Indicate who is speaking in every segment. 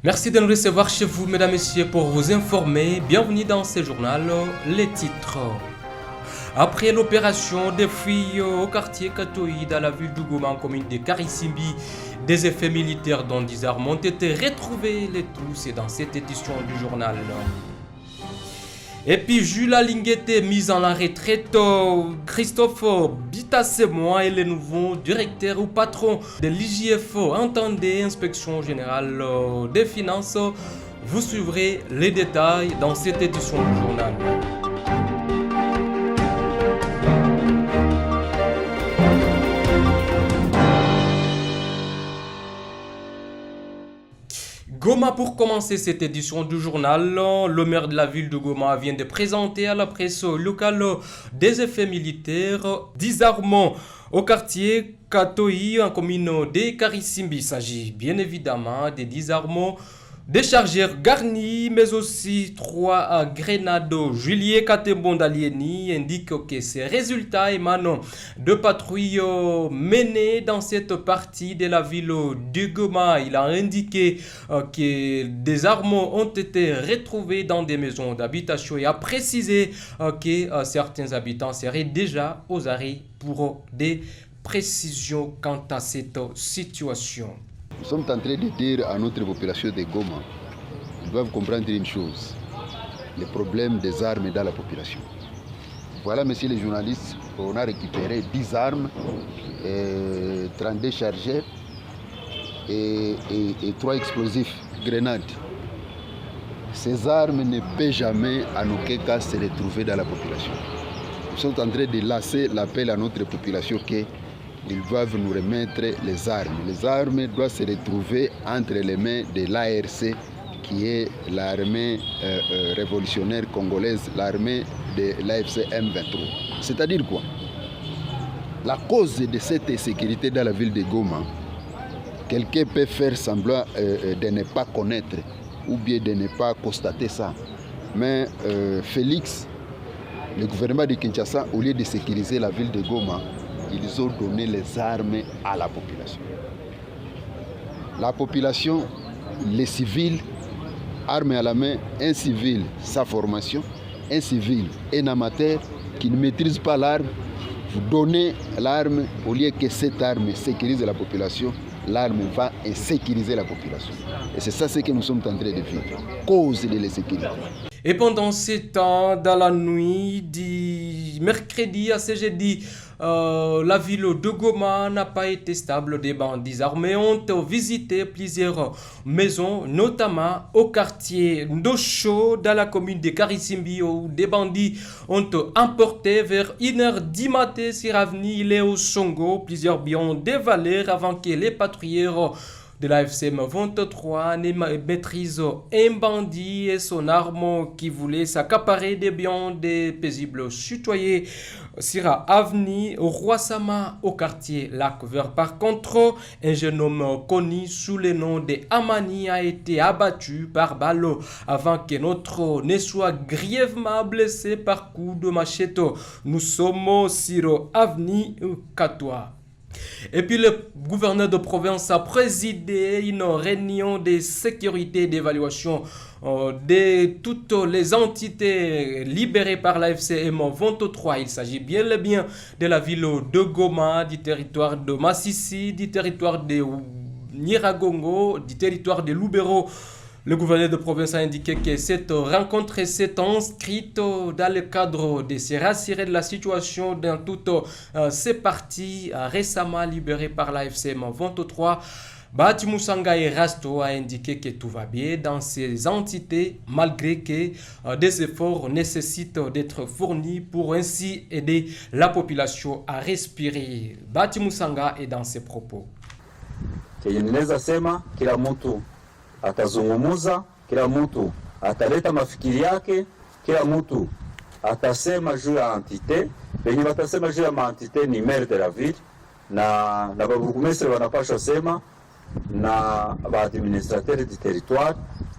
Speaker 1: Merci de nous recevoir chez vous, mesdames et messieurs, pour vous informer. Bienvenue dans ce journal. Les titres. Après l'opération des filles au quartier Katoï dans la ville de Goma, en commune de Karisimbi, des effets militaires dont 10 armes ont été retrouvés. Les tout, c'est dans cette édition du journal. Et puis Jules Alinguete, mise en la retraite, Christophe Bitassemois est le nouveau directeur ou patron de l'IGF, entendez, Inspection Générale des Finances. Vous suivrez les détails dans cette édition du journal. Goma, pour commencer cette édition du journal, le maire de la ville de Goma vient de présenter à la presse locale des effets militaires, 10 armes au quartier Katoï en commune de Karisimbi. Il s'agit bien évidemment des 10 armes, des chargeurs garnis, mais aussi 3 grenades. Juliet Katembondalieni indique que ces résultats émanent de patrouilles menées dans cette partie de la ville de Goma. Il a indiqué que des armes ont été retrouvées dans des maisons d'habitation et a précisé que certains habitants seraient déjà aux arrêts pour des précisions quant à cette situation.
Speaker 2: Nous sommes en train de dire à notre population de Goma, ils doivent comprendre une chose, le problème des armes dans la population. Voilà, messieurs les journalistes, on a récupéré 10 armes, 32 chargeurs et 3 explosifs, grenades. Ces armes ne peuvent jamais, en aucun cas, se retrouver dans la population. Nous sommes en train de lancer l'appel à notre population que ils doivent nous remettre les armes. Les armes doivent se retrouver entre les mains de l'ARC, qui est l'armée révolutionnaire congolaise, l'armée de l'AFC M23. C'est-à-dire quoi? La cause de cette insécurité dans la ville de Goma, quelqu'un peut faire semblant de ne pas connaître ou bien de ne pas constater ça. Mais Félix, le gouvernement de Kinshasa, au lieu de sécuriser la ville de Goma, ils ont donné les armes à la population. La population, les civils, armes à la main, un civil, sa formation, un civil, un amateur qui ne maîtrise pas l'arme, vous donnez l'arme, au lieu que cette arme sécurise la population, l'arme va insécuriser la population. Et c'est ça ce que nous sommes en train de vivre, cause de l'insécurité.
Speaker 1: Et pendant ce temps, dans la nuit du mercredi à ce jeudi, la ville de Goma n'a pas été stable. Des bandits armés ont visité plusieurs maisons, notamment au quartier Ndosho, dans la commune de Karisimbi, où des bandits ont emporté vers 1h du matin sur avenue Léo Songo plusieurs biens de valeur avant que les patrouilleurs de la FCM 23 maîtrise un bandit et son arme qui voulait s'accaparer des biens des paisibles citoyens sur avenue Roi-Sama au quartier Lac-Vert. Par contre, un jeune homme connu sous le nom de Amani a été abattu par balle avant que notre ne soit grièvement blessé par coup de machette. Nous sommes sur avenue Katoa. Et puis le gouverneur de province a présidé une réunion de sécurité et d'évaluation de toutes les entités libérées par la FCM 23. Il s'agit bien de la ville de Goma, du territoire de Massissi, du territoire de Nyiragongo, du territoire de Lubero. Le gouverneur de province a indiqué que cette rencontre s'est inscrite dans le cadre de se rassurer de la situation dans toutes ces parties récemment libérées par la FCM 23. Bati Moussanga et Rasto a indiqué que tout va bien dans ces entités malgré que des efforts nécessitent d'être fournis pour ainsi aider la population à respirer. Bati Moussanga est dans ses propos.
Speaker 3: Atazungumuza, kila mtu ataleta mafikiri yake, kila mtu atasema juu ya entite, wenye watasema juu ya maentite ni maire de la ville na baburgumestre wanapaswa sema na baadministrateur du territoire.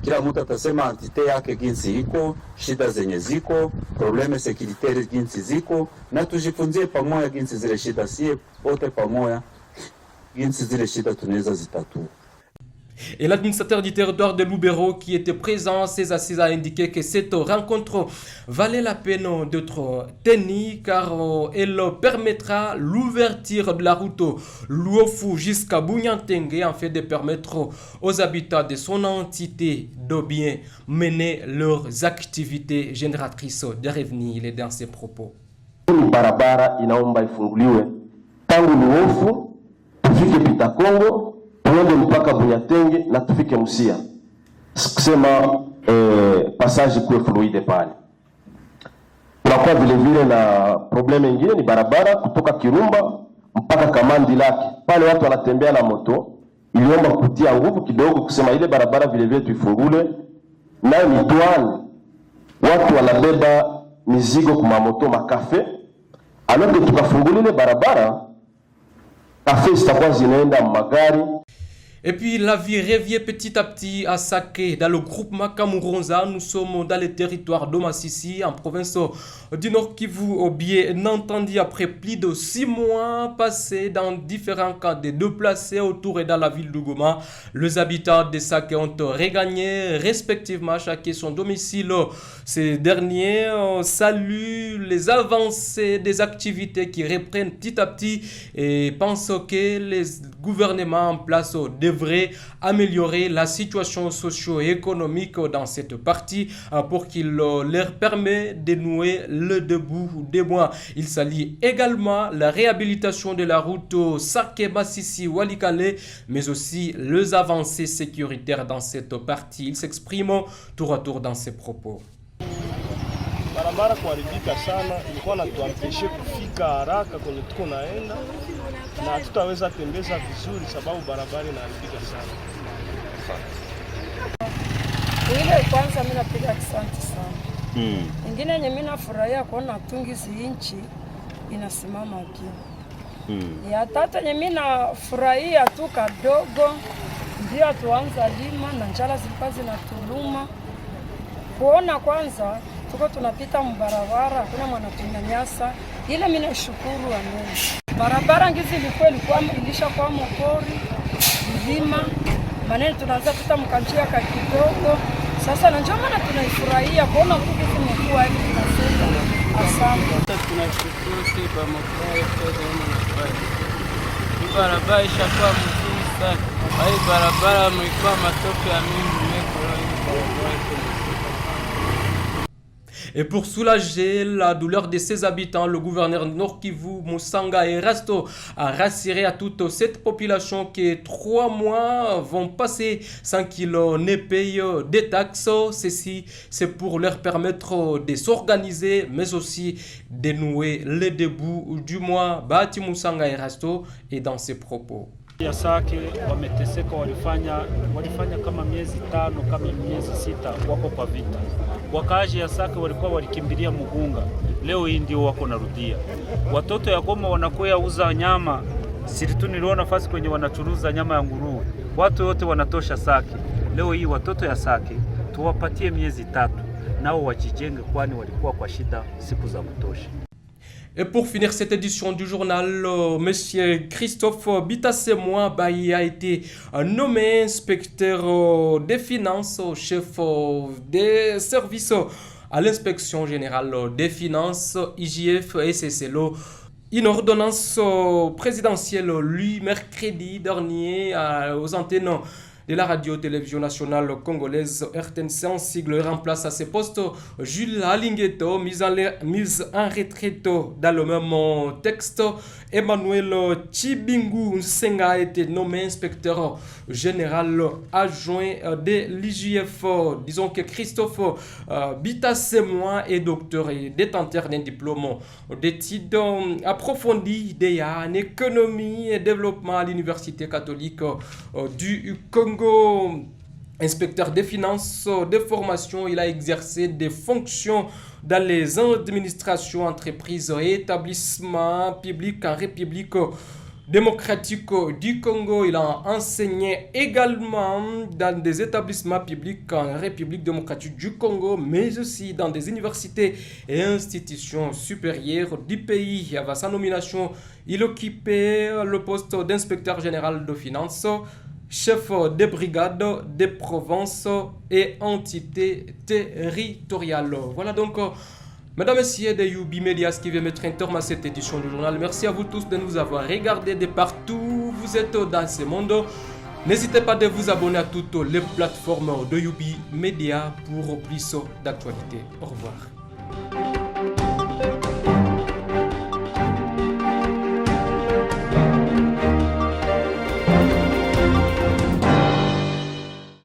Speaker 3: Kila mtu atasema entite yake ginsi iko, shida zenye ziko, probleme securitaire ginsi ziko, na tujifunzie pamoja ginsi zile shida, sie wote pamoja ginsi zile shida tunaweza zitatua.
Speaker 1: Et l'administrateur du territoire de Lubero qui était présent à ces assises a indiqué que cette rencontre valait la peine d'être tenue car elle permettra l'ouverture de la route Luofu jusqu'à Bunyantengue afin de permettre aux habitants de son entité de bien mener leurs activités génératrices de revenus. Il est dans ses propos.
Speaker 4: Barabara inaomba ifunguliwe tangu Luofu tufike Pita Kongo tuende mpaka Bunyatenge na tufike Musia, kusema passage kuwe fluide pale. Tunakuwa vile vile na probleme nyingine ni barabara kutoka Kirumba mpaka Kamandi Lake, pale watu wanatembea na moto, iliomba kutia nguvu kidogo kusema ile barabara vile vile tuifungule. Nayo ni douane, watu wanabeba mizigo kwa moto makafe, aloke tukafungulile barabara kafe zitakuwa zinaenda magari.
Speaker 1: Et puis la vie revient petit à petit à Saké. Dans le groupement Kamuronza, nous sommes dans le territoire d'Omasisi, en province du Nord Kivu. Bien entendu, après plus de 6 mois passés dans différents camps de déplacés autour et dans la ville de Goma, les habitants de Saké ont regagné respectivement chacun son domicile. Ces derniers saluent les avancées des activités qui reprennent petit à petit et pensent que les gouvernements en place devrait améliorer la situation socio-économique dans cette partie pour qu'il leur permette de nouer le debout des mois. Il s'allie également la réhabilitation de la route Saké-Massissi-Walikale, mais aussi les avancées sécuritaires dans cette partie. Il s'exprime tour à tour dans ses propos.
Speaker 5: Barabara kuharibika sana, ilikuwa natuampeshe kufika haraka kwenye tuko naenda na hatutaweza tembeza vizuri sababu barabara inaharibika sana.
Speaker 6: Ile kwanza mimi napiga asante sana. Ingine yenye mimi nafurahia kuona tungizi inchi inasimama pia. Ya tatu yenye mimi nafurahia tu kadogo ndio tuanza lima na njala zilikuwa zinatuluma. Kuona kwanza tuko tunapita mbarabara kuna mwanatunyanyasa, ile mimi nashukuru Mungu. Barabara ngizi ilikuwa ilisha kwa mopori mzima, maneno tunaanza pita mkanjia ka kidogo. Sasa na njoo maana tunaifurahia kuona tuko tumekuwa hivi tunasema asante.
Speaker 7: Tunashukuru kwa mkoa kwa mwanafanya. Barabara ishakuwa mzuri sana. Hii barabara mlikuwa matope ya mingi meko.
Speaker 1: Et pour soulager la douleur de ses habitants, le gouverneur Nord Kivu, Musanga Erasto, a rassuré à toute cette population que 3 mois vont passer sans qu'ils ne payent des taxes. Ceci, c'est pour leur permettre de s'organiser, mais aussi de nouer le début du mois. Bati Musanga Erasto est dans ses propos.
Speaker 5: Ya Sake wameteseka, walifanya kama miezi 5 kama miezi 6 wako kwa vita. Wakaaji ya Sake walikuwa walikimbilia Mugunga, leo hii ndio wako narudia. Watoto ya Goma wanakuya uza nyama, siritu niliona nafasi kwenye wanachuruza nyama ya nguruwe. Watu wote wanatosha Sake. Leo hii watoto ya Sake tuwapatie miezi 3 nao wajijenge, kwani walikuwa kwa shida siku za kutosha.
Speaker 1: Et pour finir cette édition du journal, Monsieur Christophe Bitassemois a été nommé inspecteur des finances, chef des services à l'inspection générale des finances, IGF et SSLO. Une ordonnance présidentielle, lui, mercredi dernier, aux antennes de la radio-télévision nationale congolaise RTNC en sigle remplace à ses postes Jules Alingueto, mise en retraite dans le même texte. Emmanuel Chibingu Nsenga a été nommé inspecteur général adjoint de l'IGF. Disons que Christophe Bitassemois est docteur et détenteur d'un diplôme d'études approfondies en économie et développement à l'Université catholique du Congo. Inspecteur des finances, de formation, il a exercé des fonctions dans les administrations, entreprises et établissements publics en République démocratique du Congo. Il a enseigné également dans des établissements publics en République démocratique du Congo, mais aussi dans des universités et institutions supérieures du pays. Avant sa nomination, il occupait le poste d'inspecteur général de finances. chef des brigades des provinces et entités territoriales. Voilà donc, mesdames et messieurs de Youbi Medias qui vient mettre un terme à cette édition du journal. Merci à vous tous de nous avoir regardés de partout où vous êtes dans ce monde. N'hésitez pas de vous abonner à toutes les plateformes de Youbi Media pour plus d'actualité. Au revoir.